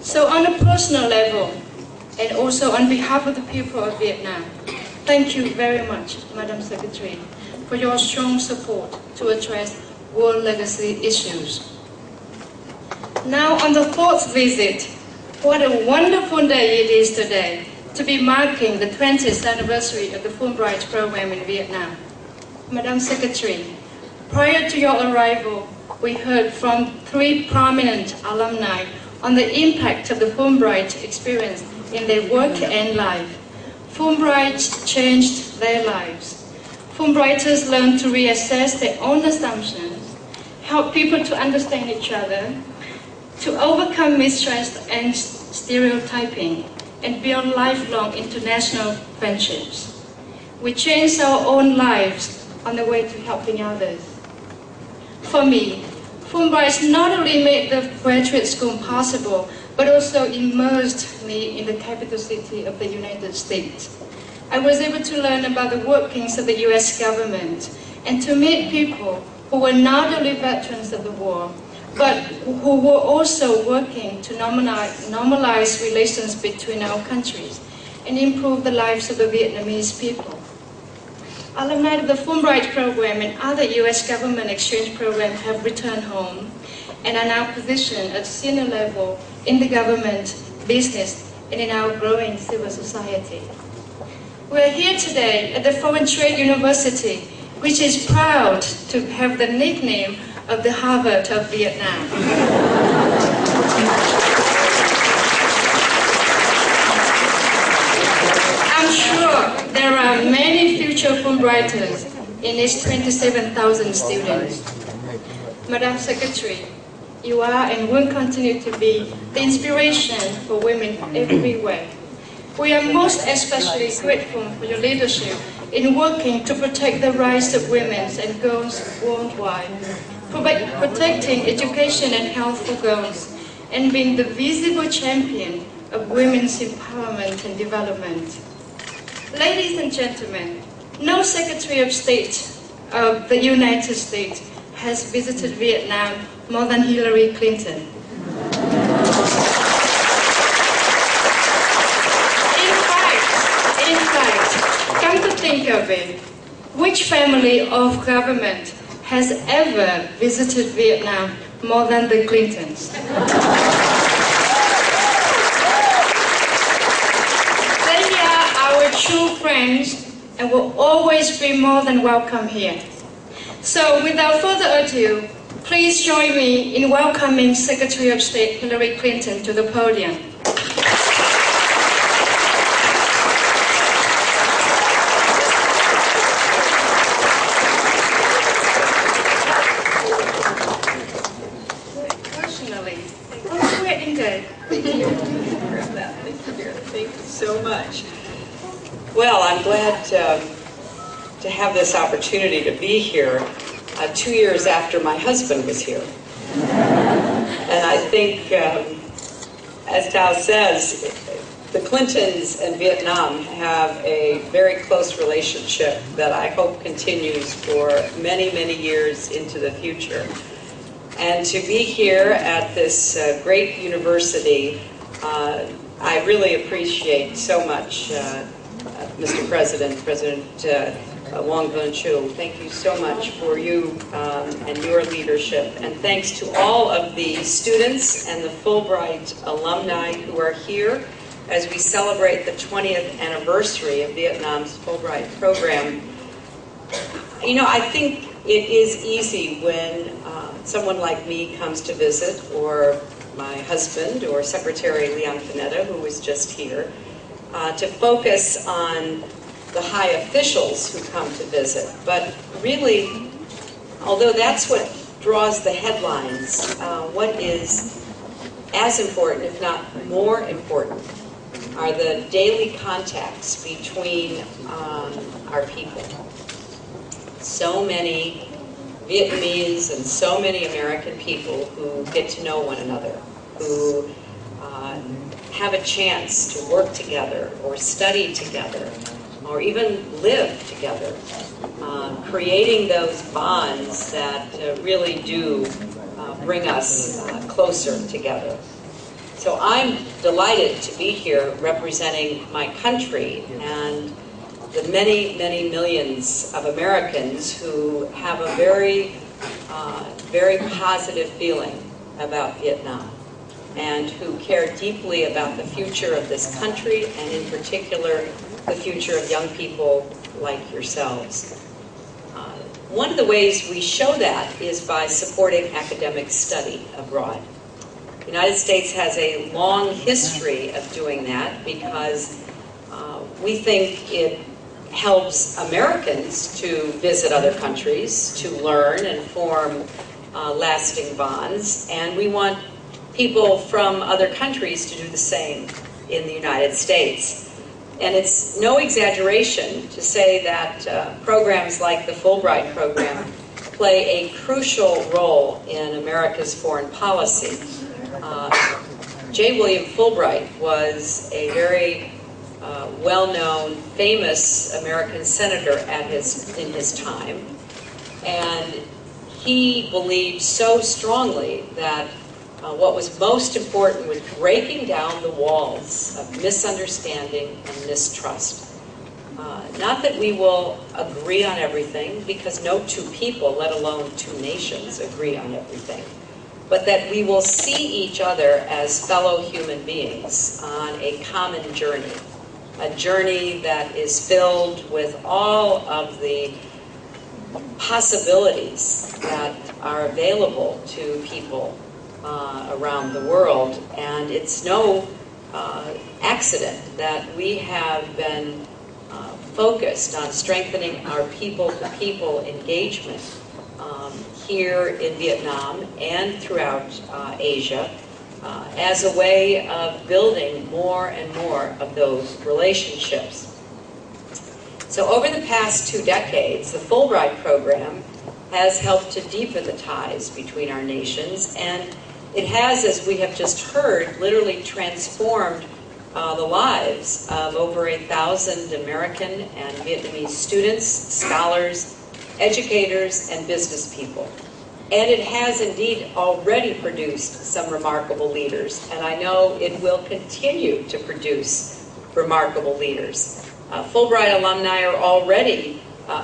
So on a personal level, and also on behalf of the people of Vietnam, thank you very much, Madam Secretary, for your strong support to address world legacy issues. Now on the 4th visit, what a wonderful day it is today to be marking the 20th anniversary of the Fulbright program in Vietnam. Madam Secretary, prior to your arrival, we heard from 3 prominent alumni on the impact of the Fulbright experience in their work and life. Fulbright changed their lives. Fulbrighters learned to reassess their own assumptions, help people to understand each other, to overcome mistrust and stereotyping, and build lifelong international friendships. We changed our own lives on the way to helping others. For me, Fulbright not only made the graduate school possible, but also immersed me in the capital city of the United States. I was able to learn about the workings of the US government and to meet people who were not only veterans of the war, but who were also working to normalize relations between our countries and improve the lives of the Vietnamese people. Alumni of the Fulbright program and other US government exchange programs have returned home and are now positioned at senior level in the government, business, and in our growing civil society. We are here today at the Foreign Trade University, which is proud to have the nickname of the Harvard of Vietnam. I'm sure there are many future Fulbrighters in its 27,000 students. Madam Secretary, you are and will continue to be the inspiration for women everywhere. We are most especially grateful for your leadership in working to protect the rights of women and girls worldwide, protecting education and health for girls, and being the visible champion of women's empowerment and development. Ladies and gentlemen, no Secretary of State of the United States has visited Vietnam more than Hillary Clinton. In fact, come to think of it, which family of government has ever visited Vietnam more than the Clintons? They are our true friends and will always be more than welcome here. So without further ado, please join me in welcoming Secretary of State Hillary Clinton to the podium. Thank you so much. Well, I'm glad to have this opportunity to be here 2 years after my husband was here. And I think, as Tao says, the Clintons and Vietnam have a very close relationship that I hope continues for many, many years into the future. And to be here at this great university, I really appreciate so much, Mr. President, President Wong Vun-Chu. Thank you so much for you and your leadership. And thanks to all of the students and the Fulbright alumni who are here as we celebrate the 20th anniversary of Vietnam's Fulbright program. You know, I think it is easy when someone like me comes to visit, or my husband, or Secretary Leon Panetta, who was just here, to focus on the high officials who come to visit. But really, although that's what draws the headlines, what is as important, if not more important, are the daily contacts between our people. So many Vietnamese and so many American people who get to know one another, who have a chance to work together or study together or even live together, creating those bonds that really do bring us closer together. So I'm delighted to be here representing my country and the many, many millions of Americans who have a very, very positive feeling about Vietnam and who care deeply about the future of this country and in particular the future of young people like yourselves. One of the ways we show that is by supporting academic study abroad. The United States has a long history of doing that because we think it helps Americans to visit other countries, to learn and form lasting bonds, and we want people from other countries to do the same in the United States. And it's no exaggeration to say that programs like the Fulbright program play a crucial role in America's foreign policy. J. William Fulbright was a very well-known, famous American senator in his time, and he believed so strongly that what was most important was breaking down the walls of misunderstanding and mistrust. Not that we will agree on everything, because no two people, let alone two nations, agree on everything, but that we will see each other as fellow human beings on a common journey, a journey that is filled with all of the possibilities that are available to people around the world. And it's no accident that we have been focused on strengthening our people-to-people engagement here in Vietnam and throughout Asia as a way of building more and more of those relationships. So over the past 2 decades, the Fulbright program has helped to deepen the ties between our nations, and it has, as we have just heard, literally transformed the lives of over 1,000 American and Vietnamese students, scholars, educators, and business people. And it has indeed already produced some remarkable leaders, and I know it will continue to produce remarkable leaders. Fulbright alumni are already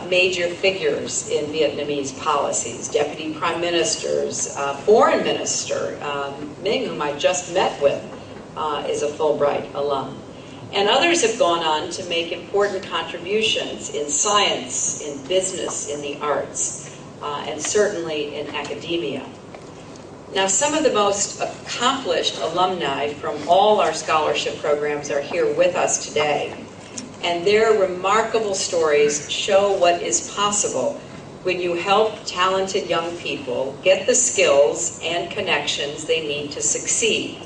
major figures in Vietnamese policies, deputy prime ministers, foreign minister, Ming, whom I just met with, is a Fulbright alum. And others have gone on to make important contributions in science, in business, in the arts, and certainly in academia. Now, some of the most accomplished alumni from all our scholarship programs are here with us today. And their remarkable stories show what is possible when you help talented young people get the skills and connections they need to succeed.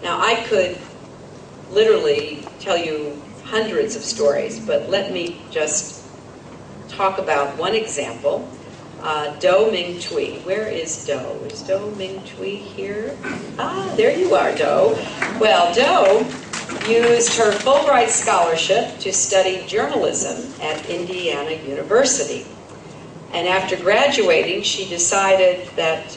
Now, I could literally tell you hundreds of stories, but let me just talk about one example. Do Ming Thuy. Where is Do? Is Do Ming Thuy here? Ah, there you are, Do. Well, Do used her Fulbright scholarship to study journalism at Indiana University. And after graduating, she decided that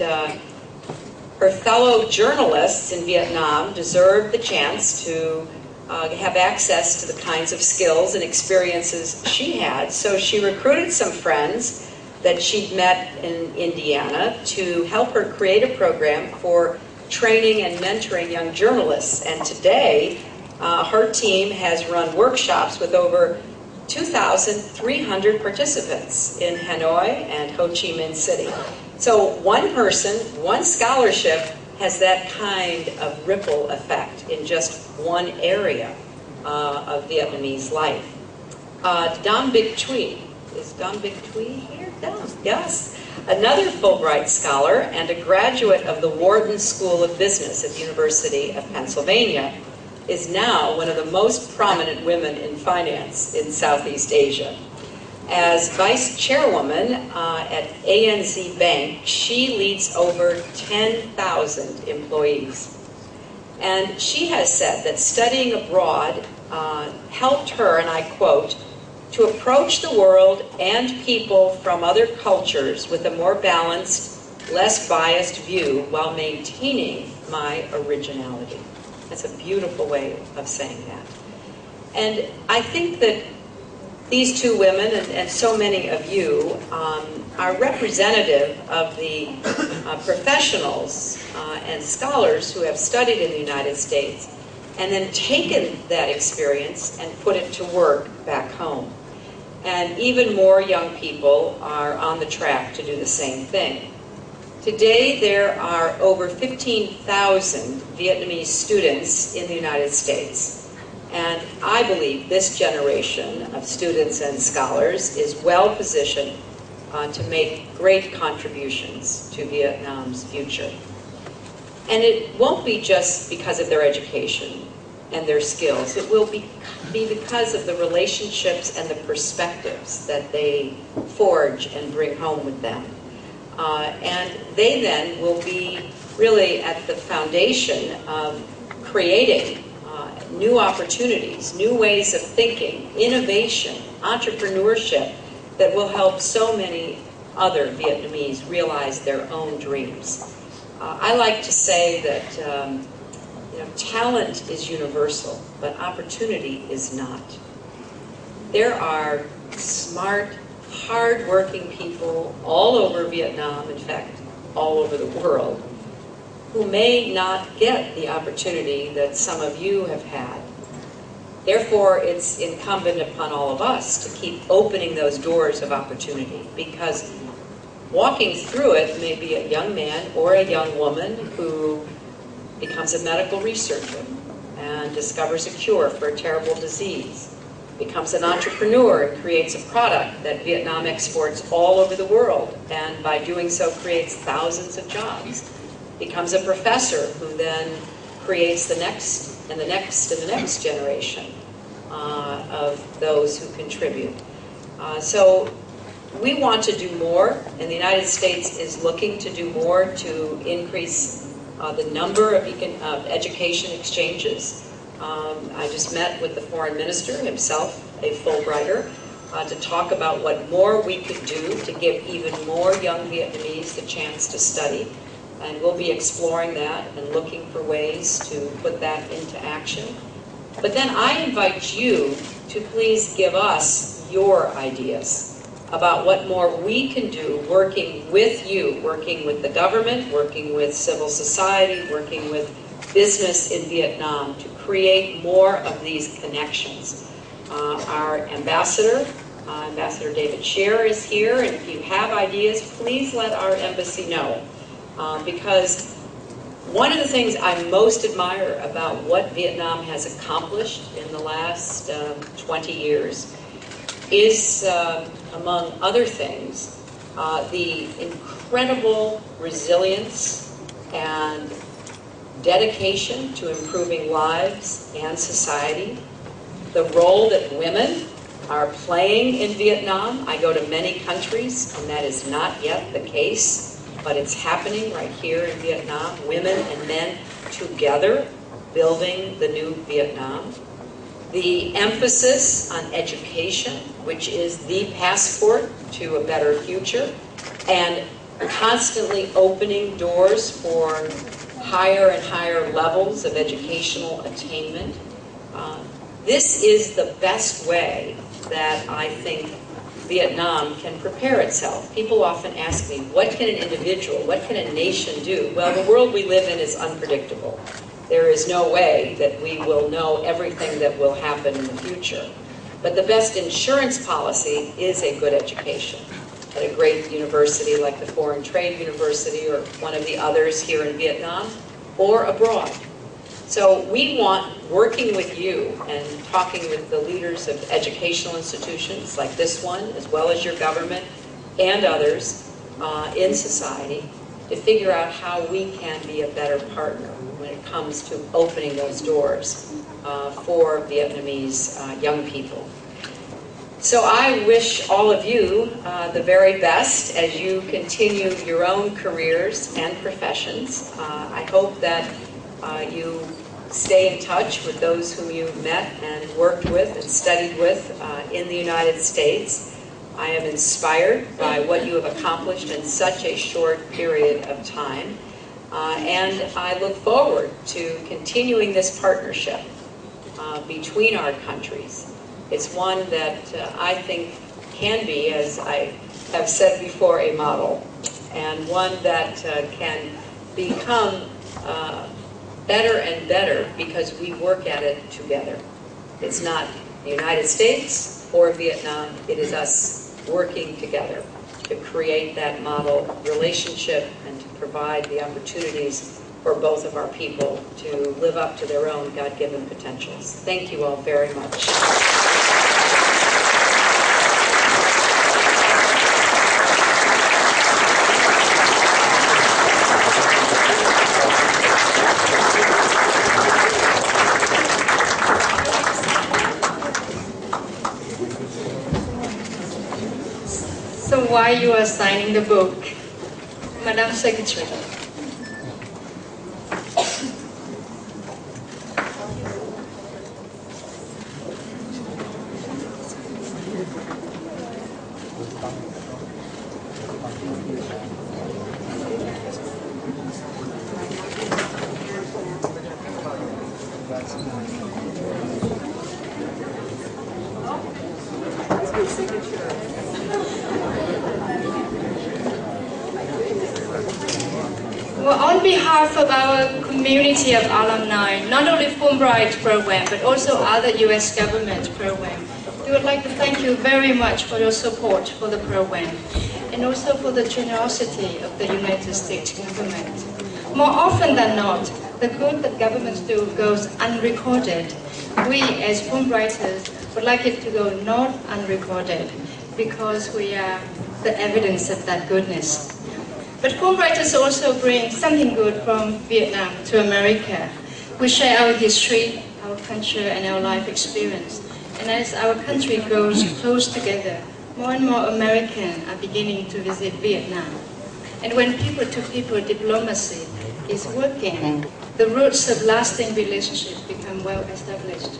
her fellow journalists in Vietnam deserved the chance to have access to the kinds of skills and experiences she had. So she recruited some friends that she'd met in Indiana to help her create a program for training and mentoring young journalists. And today, her team has run workshops with over 2,300 participants in Hanoi and Ho Chi Minh City. So one person, one scholarship has that kind of ripple effect in just one area. of Vietnamese life. Dam Bích Thuy, is Dam Bích Thuy here? Dam, yes. Another Fulbright scholar and a graduate of the Wharton School of Business at the University of Pennsylvania, is now one of the most prominent women in finance in Southeast Asia. As vice chairwoman at ANZ Bank, she leads over 10,000 employees. And she has said that studying abroad helped her, and I quote, to approach the world and people from other cultures with a more balanced, less biased view while maintaining my originality. That's a beautiful way of saying that. And I think that these two women, and so many of you, are representative of the professionals and scholars who have studied in the United States and then taken that experience and put it to work back home. And even more young people are on the track to do the same thing. Today, there are over 15,000 Vietnamese students in the United States. And I believe this generation of students and scholars is well positioned to make great contributions to Vietnam's future. And it won't be just because of their education and their skills. It will be because of the relationships and the perspectives that they forge and bring home with them. And they then will be really at the foundation of creating new opportunities, new ways of thinking, innovation, entrepreneurship that will help so many other Vietnamese realize their own dreams. I like to say that talent is universal, but opportunity is not. There are smart, hard-working people all over Vietnam, in fact, all over the world, who may not get the opportunity that some of you have had. Therefore, it's incumbent upon all of us to keep opening those doors of opportunity, because walking through it may be a young man or a young woman who becomes a medical researcher and discovers a cure for a terrible disease, becomes an entrepreneur and creates a product that Vietnam exports all over the world, and by doing so creates thousands of jobs, becomes a professor who then creates the next and the next and the next generation of those who contribute. So we want to do more, and the United States is looking to do more to increase the number of education exchanges. I just met with the foreign minister, himself a Fulbrighter, to talk about what more we could do to give even more young Vietnamese the chance to study. And we'll be exploring that and looking for ways to put that into action. But then I invite you to please give us your ideas about what more we can do working with you, working with the government, working with civil society, working with business in Vietnam to create more of these connections. Our ambassador, Ambassador David Scher, is here, and if you have ideas, please let our embassy know. Because one of the things I most admire about what Vietnam has accomplished in the last 20 years is, among other things, the incredible resilience and dedication to improving lives and society, the role that women are playing in Vietnam. I go to many countries, and that is not yet the case, but it's happening right here in Vietnam. Women and men together building the new Vietnam. The emphasis on education, which is the passport to a better future, and constantly opening doors for higher and higher levels of educational attainment. This is the best way that I think Vietnam can prepare itself. People often ask me, what can an individual, what can a nation do? Well, the world we live in is unpredictable. There is no way that we will know everything that will happen in the future. But the best insurance policy is a good education at a great university like the Foreign Trade University or one of the others here in Vietnam or abroad. So we want, working with you and talking with the leaders of educational institutions like this one, as well as your government and others in society, to figure out how we can be a better partner when it comes to opening those doors for Vietnamese young people. So I wish all of you the very best as you continue your own careers and professions. I hope that you stay in touch with those whom you've met and worked with and studied with in the United States. I am inspired by what you have accomplished in such a short period of time. And I look forward to continuing this partnership between our countries. It's one that I think can be, as I have said before, a model, and one that can become better and better because we work at it together. It's not the United States or Vietnam, it is us working together to create that model relationship and to provide the opportunities for both of our people to live up to their own God-given potentials. Thank you all very much. So while you are signing the book, Madam Secretary, well, on behalf of our community of alumni, not only Fulbright program, but also other U.S. government programs, we would like to thank you very much for your support for the program, and also for the generosity of the United States government. More often than not, the good that governments do goes unrecorded. We, as Fulbrighters, would like it to go not unrecorded, because we are the evidence of that goodness. But Fulbrighters also bring something good from Vietnam to America. We share our history, our culture, and our life experience. And as our country grows close together, more and more Americans are beginning to visit Vietnam. And when people-to-people diplomacy is working, the roots of lasting relationships become well established.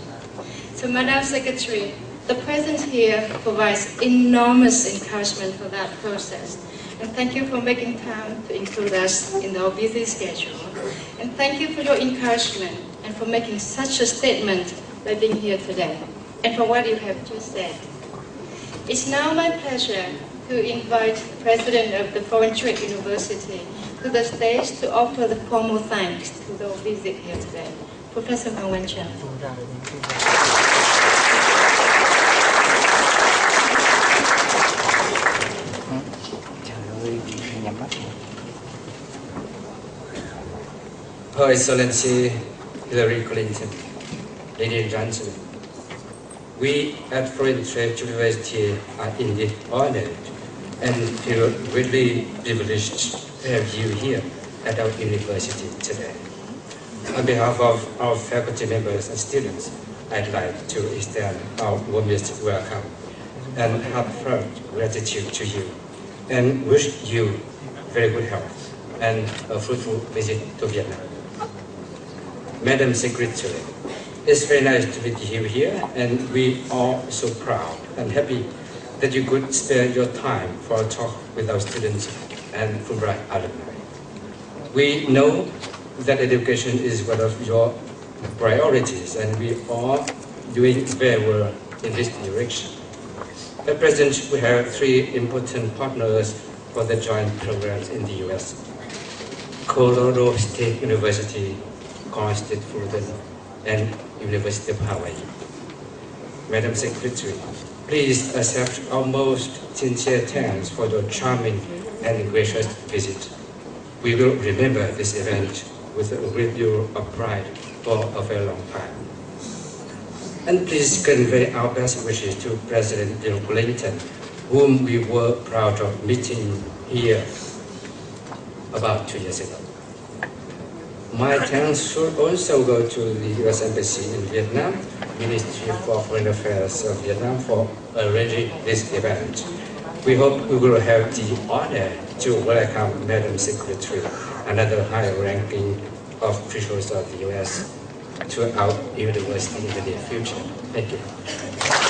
So, Madam Secretary, the presence here provides enormous encouragement for that process. And thank you for making time to include us in our busy schedule. And thank you for your encouragement and for making such a statement by being here today, and for what you have just said. It's now my pleasure to invite the President of the Foreign Trade University to the stage to offer the formal thanks to those visit here today. Professor Ngoại, trưởng. Her Excellency Hillary Clinton, ladies and gentlemen, we at Foreign Trade University are indeed honored and feel greatly privileged to have you here at our university today. On behalf of our faculty members and students, I'd like to extend our warmest welcome and heartfelt gratitude to you, and wish you very good health and a fruitful visit to Vietnam. Madam Secretary, it's very nice to meet you here, and we are so proud and happy that you could spare your time for a talk with our students and Fulbright alumni. We know that education is one of your priorities, and we are doing very well in this direction. At present, we have 3 important partners for the joint programs in the U.S. Colorado State University, Cal State Fulton, and University of Hawaii. Madam Secretary, please accept our most sincere thanks for your charming and gracious visit. We will remember this event with a great deal of pride for a very long time. And please convey our best wishes to President Bill Clinton, whom we were proud of meeting here about 2 years ago. My thanks should also go to the U.S. Embassy in Vietnam, Ministry for Foreign Affairs of Vietnam for arranging this event. We hope we will have the honor to welcome Madam Secretary and other high-ranking officials of the U.S. to our university in the near future. Thank you.